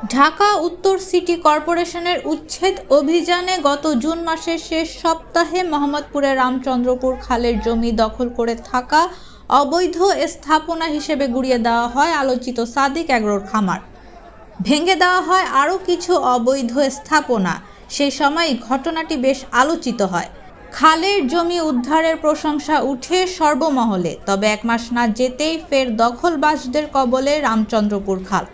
ঢাকা উত্তর সিটি কর্পোরেশনের উচ্ছেদ অভিযানে গত জুন মাসের শেষ সপ্তাহে মোহাম্মদপুরের রামচন্দ্রপুর খালের জমি দখল করে থাকা অবৈধ স্থাপনা হিসেবে গুড়িয়ে দেওয়া হয় আলোচিত সাদিক এগ্রোর খামার। ভেঙে দেওয়া হয় আরও কিছু অবৈধ স্থাপনা। সেই সময় ঘটনাটি বেশ আলোচিত হয়। খালের জমি উদ্ধারের প্রশংসা উঠে সর্বমহলে। তবে এক মাস না যেতেই ফের দখলবাজদের কবলে রামচন্দ্রপুর খাল।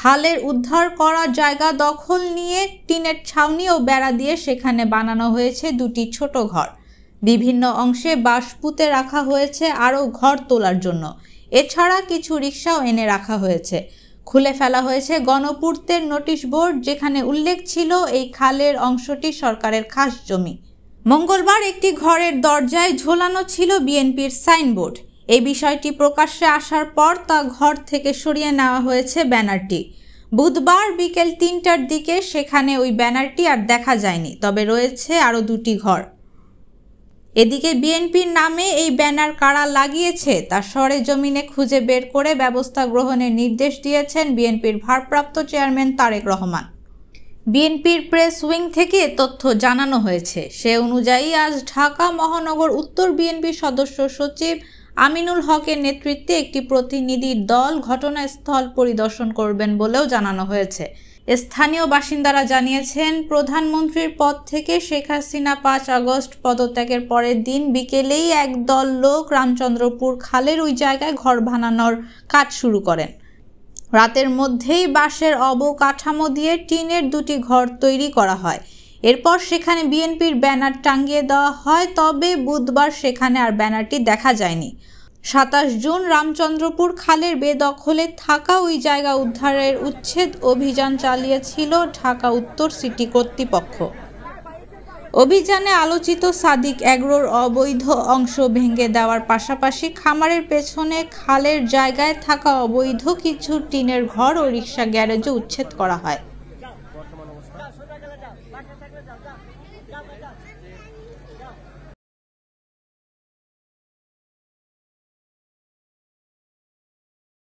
খালের উদ্ধার করা জায়গা দখল নিয়ে টিনের ছাউনি ও বেড়া দিয়ে সেখানে বানানো হয়েছে দুটি ছোট ঘর। বিভিন্ন অংশে বাঁশ পুঁতে রাখা হয়েছে আরও ঘর তোলার জন্য। এছাড়া কিছু রিকশাও এনে রাখা হয়েছে। খুলে ফেলা হয়েছে গণপূর্তের নোটিশ বোর্ড, যেখানে উল্লেখ ছিল এই খালের অংশটি সরকারের খাস জমি। মঙ্গলবার একটি ঘরের দরজায় ঝোলানো ছিল বিএনপির সাইনবোর্ড। এই বিষয়টি প্রকাশ্যে আসার পর তা ঘর থেকে সরিয়ে নেওয়া হয়েছে ব্যানারটি। বুধবার বিকেল ৩টার দিকে সেখানে ওই ব্যানারটি আর দেখা যায়নি, তবে রয়েছে আরও দুটি ঘর। এদিকে বিএনপির নামে এই ব্যানার কারা লাগিয়েছে তা সরেজমিনে খুঁজে বের করে ব্যবস্থা গ্রহণের নির্দেশ দিয়েছেন বিএনপির ভারপ্রাপ্ত চেয়ারম্যান তারেক রহমান। বিএনপির প্রেস উইং থেকে তথ্য জানানো হয়েছে। সে অনুযায়ী আজ ঢাকা মহানগর উত্তর বিএনপি সদস্য সচিব আমিনুল হকের নেতৃত্বে একটি প্রতিনিধি দল ঘটনাস্থল পরিদর্শন করবেন বলেও জানানো হয়েছে। স্থানীয় বাসিন্দারা জানিয়েছেন, প্রধানমন্ত্রীর পদ থেকে শেখ হাসিনা ৫ আগস্ট পদত্যাগের পরের দিন বিকেলেই একদল লোক রামচন্দ্রপুর খালের ওই জায়গায় ঘর বানানোর কাজ শুরু করেন। রাতের মধ্যেই বাঁশের অবকাঠামো দিয়ে টিনের দুটি ঘর তৈরি করা হয়। এরপর সেখানে বিএনপির ব্যানার টাঙিয়ে দেওয়া হয়, তবে বুধবার সেখানে আর ব্যানারটি দেখা যায়নি। ২৭ জুন রামচন্দ্রপুর খালের বেদখলে থাকা ওই জায়গা উদ্ধারের উচ্ছেদ অভিযান চালিয়েছিল ঢাকা উত্তর সিটি কর্তৃপক্ষ। অভিযানে আলোচিত সাদিক এগ্রোর অবৈধ অংশ ভেঙে দেওয়ার পাশাপাশি খামারের পেছনে খালের জায়গায় থাকা অবৈধ কিছু টিনের ঘর ও রিকশা গ্যারেজও উচ্ছেদ করা হয়।